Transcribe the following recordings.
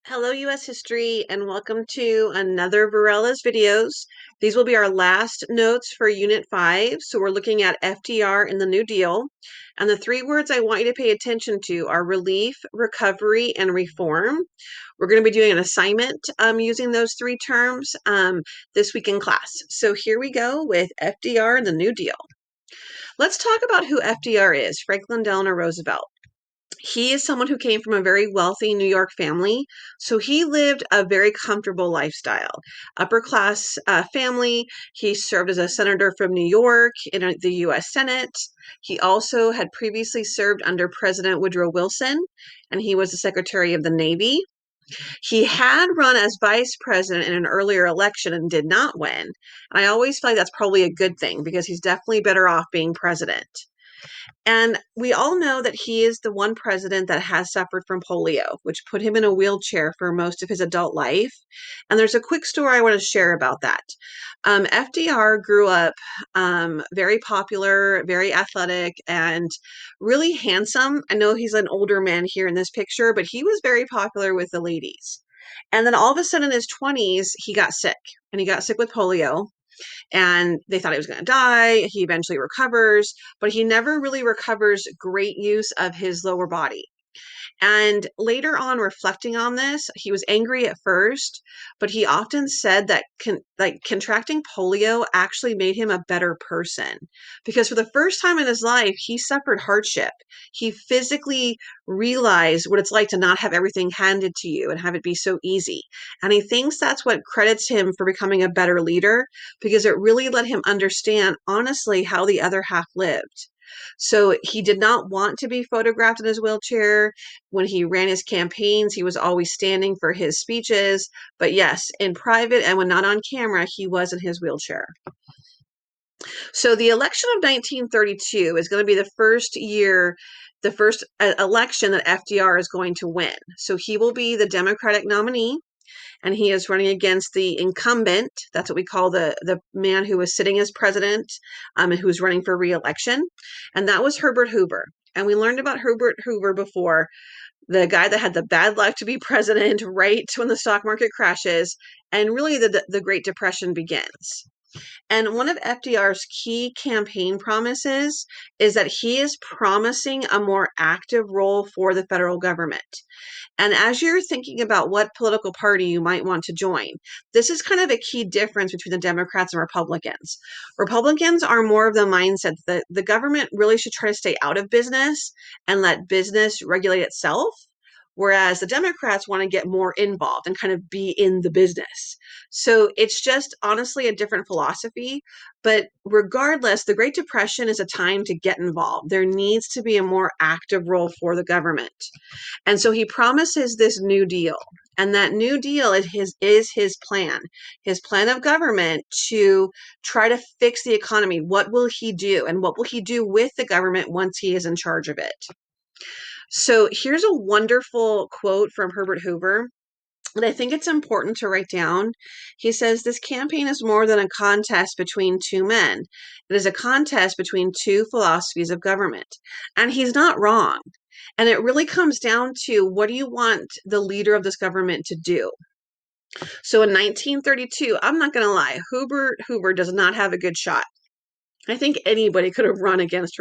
Hello, U.S. History, and welcome to another Varela's videos. These will be our last notes for Unit 5, so we're looking at FDR and the New Deal. And the three words I want you to pay attention to are relief, recovery, and reform. We're going to be doing an assignment using those three terms this week in class. So here we go with FDR and the New Deal. Let's talk about who FDR is, Franklin Delano Roosevelt. He is someone who came from a very wealthy New York family, so he lived a very comfortable lifestyle. Upper class family. He served as a senator from New York in the U.S. Senate. He also had previously served under President Woodrow Wilson, and he was the Secretary of the Navy. He had run as vice president in an earlier election and did not win. And I always feel like that's probably a good thing because he's definitely better off being president. And we all know that he is the one president that has suffered from polio, which put him in a wheelchair for most of his adult life. And there's a quick story I want to share about that. FDR grew up very popular, very athletic, and really handsome. I know he's an older man here in this picture, but he was very popular with the ladies. And then all of a sudden in his 20s, he got sick, and he got sick with polio and they thought he was going to die. He eventually recovers, but he never really recovers great use of his lower body. And later on, reflecting on this, he was angry at first, but he often said that contracting polio actually made him a better person because for the first time in his life, he suffered hardship. He physically realized what it's like to not have everything handed to you and have it be so easy. And he thinks that's what credits him for becoming a better leader because it really let him understand, honestly, how the other half lived. So he did not want to be photographed in his wheelchair. When he ran his campaigns, he was always standing for his speeches. But yes, in private and when not on camera, he was in his wheelchair. So the election of 1932 is going to be the first year, the first election that FDR is going to win. So he will be the Democratic nominee. And he is running against the incumbent. That's what we call the man who was sitting as president and who's running for reelection. And that was Herbert Hoover. And we learned about Herbert Hoover before, the guy that had the bad luck to be president right when the stock market crashes and really the Great Depression begins. And one of FDR's key campaign promises is that he is promising a more active role for the federal government. And as you're thinking about what political party you might want to join, this is kind of a key difference between the Democrats and Republicans. Republicans are more of the mindset that the government really should try to stay out of business and let business regulate itself. Whereas the Democrats want to get more involved and kind of be in the business. So it's just honestly a different philosophy. But regardless, the Great Depression is a time to get involved. There needs to be a more active role for the government. And so he promises this New Deal. And that New Deal is his plan of government to try to fix the economy. What will he do? And what will he do with the government once he is in charge of it? So here's a wonderful quote from Herbert Hoover. And I think it's important to write down. He says, "This campaign is more than a contest between two men. It is a contest between two philosophies of government." And he's not wrong. And it really comes down to, what do you want the leader of this government to do? So in 1932, I'm not going to lie, Hoover does not have a good shot. I think anybody could have run against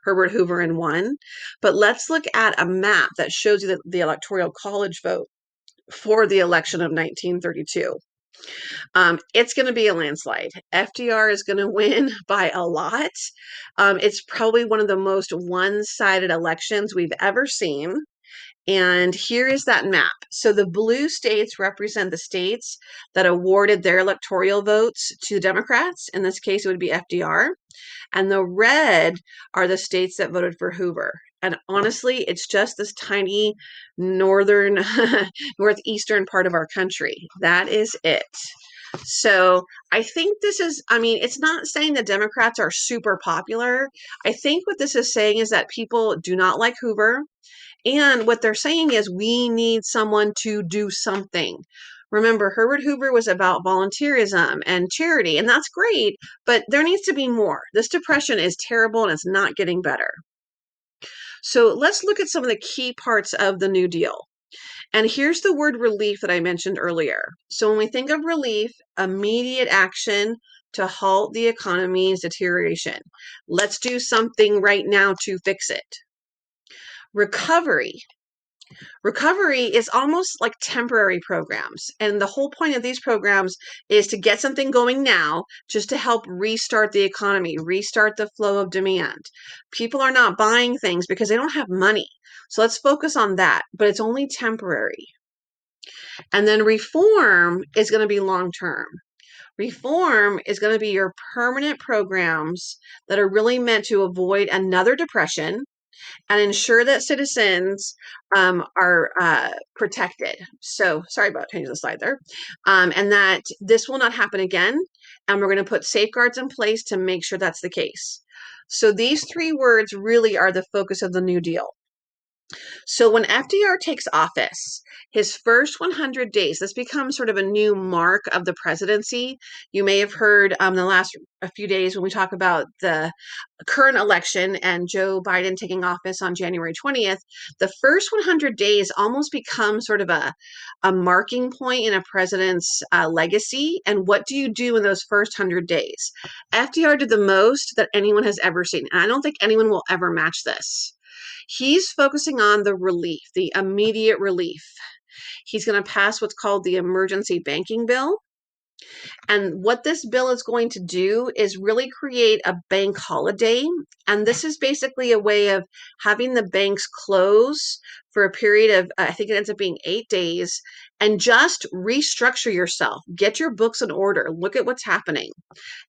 Herbert Hoover and won. But let's look at a map that shows you the Electoral College vote for the election of 1932. It's going to be a landslide. FDR is going to win by a lot. It's probably one of the most one-sided elections we've ever seen. And here is that map. So the blue states represent the states that awarded their electoral votes to the Democrats. In this case, it would be FDR. And the red are the states that voted for Hoover. And honestly, it's just this tiny northern, northeastern part of our country. That is it. So I think it's not saying the Democrats are super popular. I think what this is saying is that people do not like Hoover. And what they're saying is we need someone to do something. Remember, Herbert Hoover was about volunteerism and charity, and that's great, but there needs to be more. This depression is terrible and it's not getting better. So let's look at some of the key parts of the New Deal. And here's the word relief that I mentioned earlier. So when we think of relief, immediate action to halt the economy's deterioration. Let's do something right now to fix it. Recovery. Recovery is almost like temporary programs. And the whole point of these programs is to get something going now just to help restart the economy, restart the flow of demand. People are not buying things because they don't have money. So let's focus on that, but it's only temporary. And then reform is going to be long term. Reform is going to be your permanent programs that are really meant to avoid another depression and ensure that citizens are protected. So, sorry about changing the slide there. And that this will not happen again. And we're going to put safeguards in place to make sure that's the case. So, these three words really are the focus of the New Deal. So when FDR takes office, his first 100 days, this becomes sort of a new mark of the presidency. You may have heard the last a few days when we talk about the current election and Joe Biden taking office on January 20th, the first 100 days almost become sort of a marking point in a president's legacy. And what do you do in those first 100 days? FDR did the most that anyone has ever seen. And I don't think anyone will ever match this. He's focusing on the relief, the immediate relief. He's going to pass what's called the emergency banking bill. And what this bill is going to do is really create a bank holiday. And this is basically a way of having the banks close for a period of, I think it ends up being 8 days, and just restructure yourself. Get your books in order. Look at what's happening.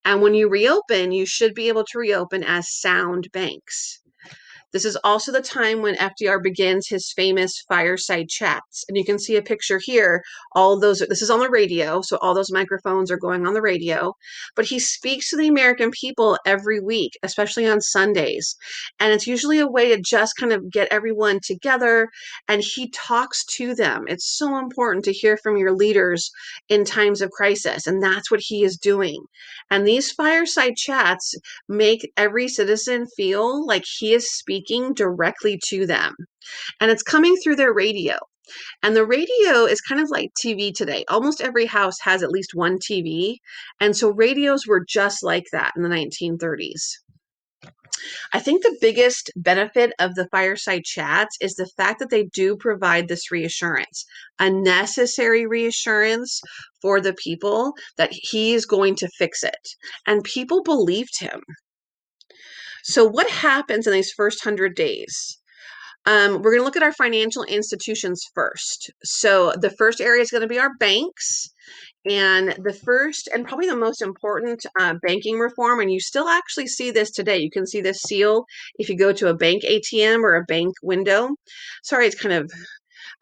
And when you reopen, you should be able to reopen as sound banks. This is also the time when FDR begins his famous fireside chats. And you can see a picture here. All those, this is on the radio, so all those microphones are going on the radio. But he speaks to the American people every week, especially on Sundays. And it's usually a way to just kind of get everyone together, and he talks to them. It's so important to hear from your leaders in times of crisis, and that's what he is doing. And these fireside chats make every citizen feel like he is speaking directly to them. And it's coming through their radio. And the radio is kind of like TV today. Almost every house has at least one TV. And so radios were just like that in the 1930s. I think the biggest benefit of the fireside chats is the fact that they do provide this reassurance, a necessary reassurance for the people that he is going to fix it. And people believed him. So what happens in these first 100 days? We're going to look at our financial institutions first. So the first area is going to be our banks. And the first and probably the most important banking reform, and you still actually see this today. You can see this seal if you go to a bank ATM or a bank window. Sorry, it's kind of,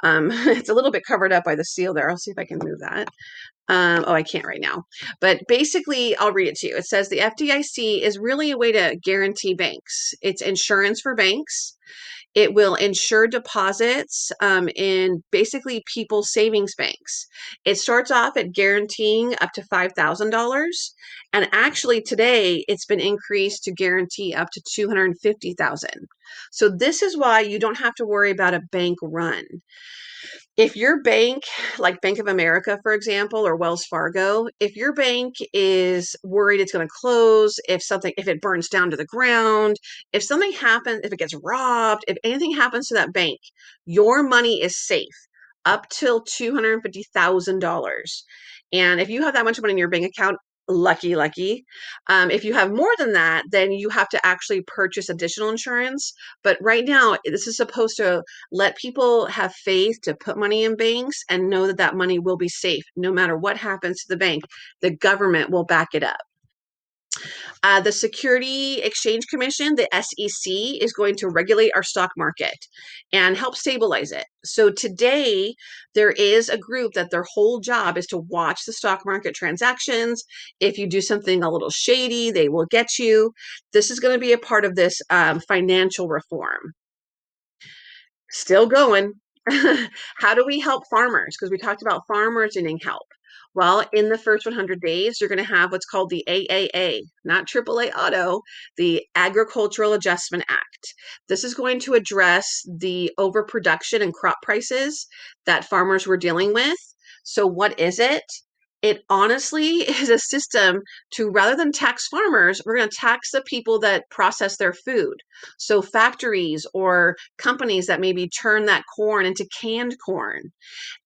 it's a little bit covered up by the seal there. I'll see if I can move that. I can't right now. But basically, I'll read it to you. It says the FDIC is really a way to guarantee banks. It's insurance for banks. It will insure deposits in basically people's savings banks. It starts off at guaranteeing up to $5,000. And actually today it's been increased to guarantee up to $250,000. So this is why you don't have to worry about a bank run. If your bank, like Bank of America, for example, or Wells Fargo, if your bank is worried it's going to close, if it burns down to the ground, if something happens, if it gets robbed, if anything happens to that bank, your money is safe up till $250,000. And if you have that much money in your bank account, lucky, lucky. If you have more than that, then you have to actually purchase additional insurance. But right now, this is supposed to let people have faith to put money in banks and know that that money will be safe. No matter what happens to the bank, the government will back it up. The Security Exchange Commission, the SEC, is going to regulate our stock market and help stabilize it. So today, there is a group that their whole job is to watch the stock market transactions. If you do something a little shady, they will get you. This is going to be a part of this financial reform. Still going. How do we help farmers? Because we talked about farmers needing help. Well, in the first 100 days, you're going to have what's called the AAA, not AAA Auto, the Agricultural Adjustment Act. This is going to address the overproduction and crop prices that farmers were dealing with. So, what is it? It honestly is a system to, rather than tax farmers, we're going to tax the people that process their food. So, factories or companies that maybe turn that corn into canned corn.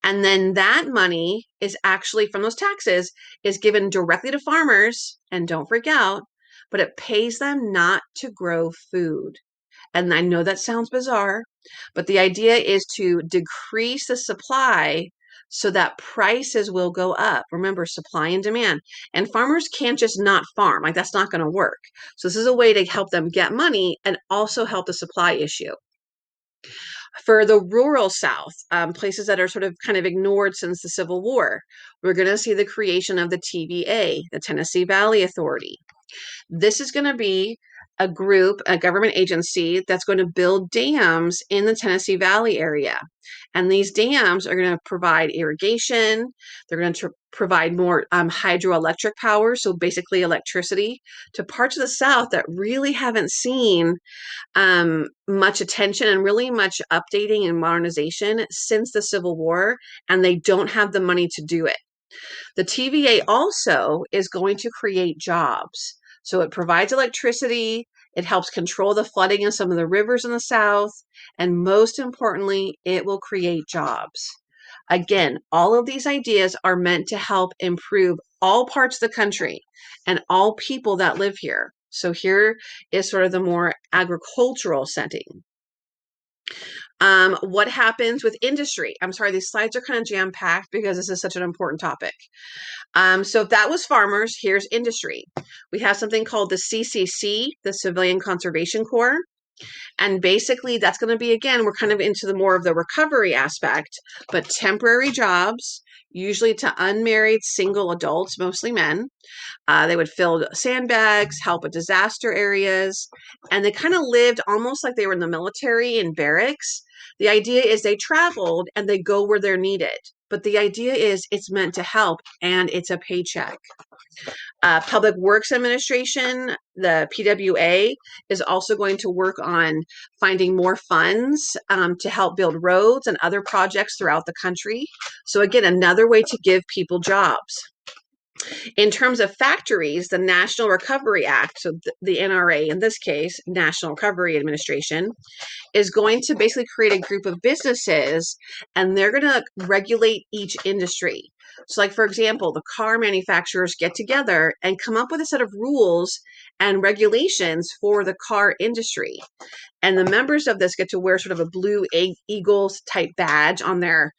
And then that money is actually from those taxes is given directly to farmers. And don't freak out, but it pays them not to grow food. And I know that sounds bizarre, but the idea is to decrease the supply so that prices will go up. Remember, supply and demand. And farmers can't just not farm. Like, that's not going to work. So this is a way to help them get money and also help the supply issue. For the rural South, places that are sort of kind of ignored since the Civil War, we're going to see the creation of the TVA, the Tennessee Valley Authority. This is going to be a group, a government agency that's going to build dams in the Tennessee Valley area. And these dams are going to provide irrigation. They're going to provide more hydroelectric power, so basically electricity, to parts of the South that really haven't seen much attention and really much updating and modernization since the Civil War, and they don't have the money to do it. The TVA also is going to create jobs. So it provides electricity, it helps control the flooding in some of the rivers in the South, and most importantly, it will create jobs. Again, all of these ideas are meant to help improve all parts of the country and all people that live here. So here is sort of the more agricultural setting. What happens with industry? I'm sorry, these slides are kind of jam-packed because this is such an important topic. So if that was farmers, here's industry. We have something called the CCC, the Civilian Conservation Corps. And basically that's going to be, again, we're kind of into the more of the recovery aspect, but temporary jobs, usually to unmarried single adults, mostly men. They would fill sandbags, help at disaster areas, and they kind of lived almost like they were in the military in barracks. The idea is they traveled and they go where they're needed. But the idea is it's meant to help and it's a paycheck. Public Works Administration, the PWA, is also going to work on finding more funds to help build roads and other projects throughout the country. So again, another way to give people jobs. In terms of factories, the National Recovery Act, so the NRA in this case, National Recovery Administration, is going to basically create a group of businesses and they're going to regulate each industry. So, like, for example, the car manufacturers get together and come up with a set of rules and regulations for the car industry. And the members of this get to wear sort of a blue Eagles type badge on their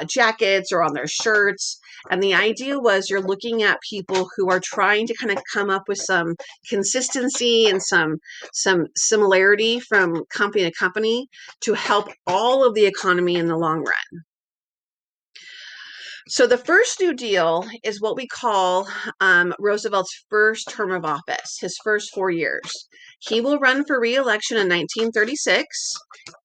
jackets or on their shirts. And the idea was you're looking at people who are trying to kind of come up with some consistency and some similarity from company to company to help all of the economy in the long run. So the first New Deal is what we call Roosevelt's first term of office, his first 4 years. He will run for re-election in 1936,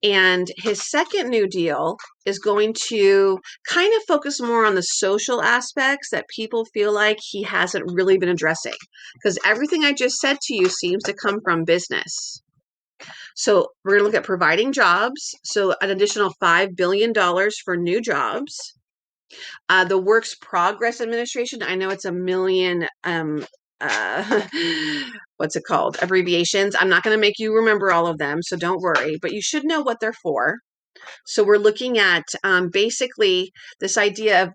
and his second New Deal is going to kind of focus more on the social aspects that people feel like he hasn't really been addressing, because everything I just said to you seems to come from business. So we're going to look at providing jobs, so an additional $5 billion for new jobs. The Works Progress Administration, I know it's a million, what's it called? Abbreviations. I'm not going to make you remember all of them, so don't worry, but you should know what they're for. So we're looking at basically this idea of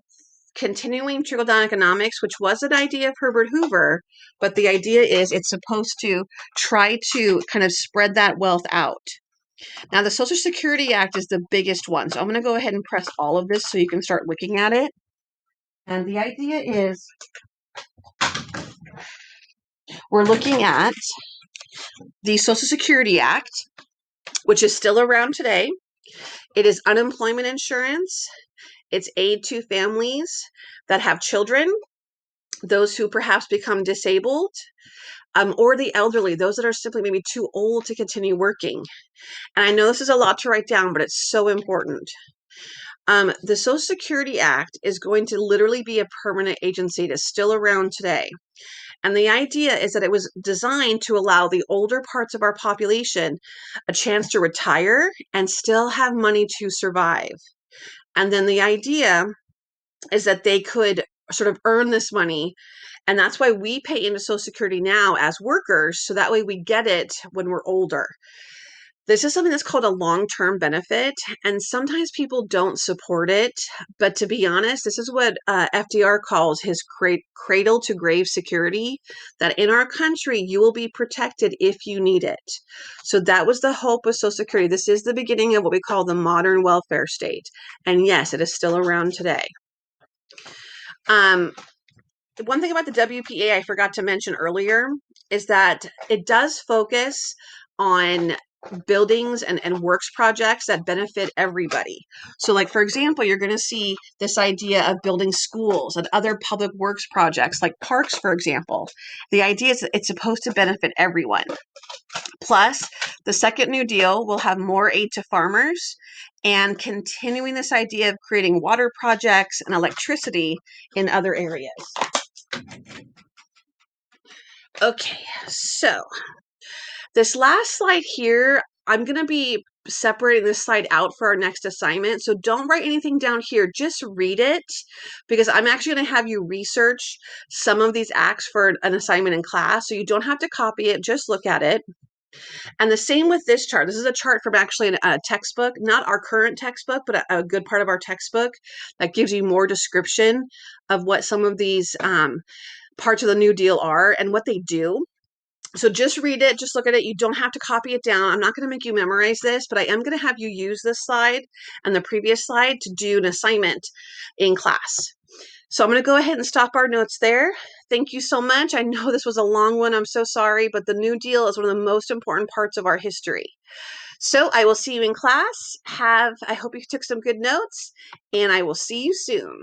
continuing trickle-down economics, which was an idea of Herbert Hoover, but the idea is it's supposed to try to kind of spread that wealth out. Now, the Social Security Act is the biggest one, so I'm going to go ahead and press all of this so you can start looking at it. And the idea is we're looking at the Social Security Act, which is still around today. It is unemployment insurance. It's aid to families that have children, those who perhaps become disabled, or the elderly, those that are simply maybe too old to continue working. And I know this is a lot to write down, but it's so important. The Social Security Act is going to literally be a permanent agency that's still around today. And the idea is that it was designed to allow the older parts of our population a chance to retire and still have money to survive. And then the idea is that they could sort of earn this money. And that's why we pay into Social Security now as workers, so that way we get it when we're older. This is something that's called a long-term benefit, and sometimes people don't support it. But to be honest, this is what FDR calls his cradle to grave security, that in our country, you will be protected if you need it. So that was the hope of Social Security. This is the beginning of what we call the modern welfare state. And yes, it is still around today. One thing about the WPA I forgot to mention earlier is that it does focus on buildings and works projects that benefit everybody. So like, for example, you're going to see this idea of building schools and other public works projects like parks, for example. The idea is that it's supposed to benefit everyone. Plus, the second New Deal will have more aid to farmers and continuing this idea of creating water projects and electricity in other areas. Okay, so this last slide here, I'm going to be separating this slide out for our next assignment. So don't write anything down here, just read it, because I'm actually going to have you research some of these acts for an assignment in class. So you don't have to copy it, just look at it. And the same with this chart. This is a chart from actually a textbook, not our current textbook, but a good part of our textbook that gives you more description of what some of these parts of the New Deal are and what they do. So just read it, just look at it. You don't have to copy it down. I'm not going to make you memorize this, but I am going to have you use this slide and the previous slide to do an assignment in class. So I'm going to go ahead and stop our notes there. Thank you so much. I know this was a long one. I'm so sorry, but the New Deal is one of the most important parts of our history. So I will see you in class. I hope you took some good notes, and I will see you soon.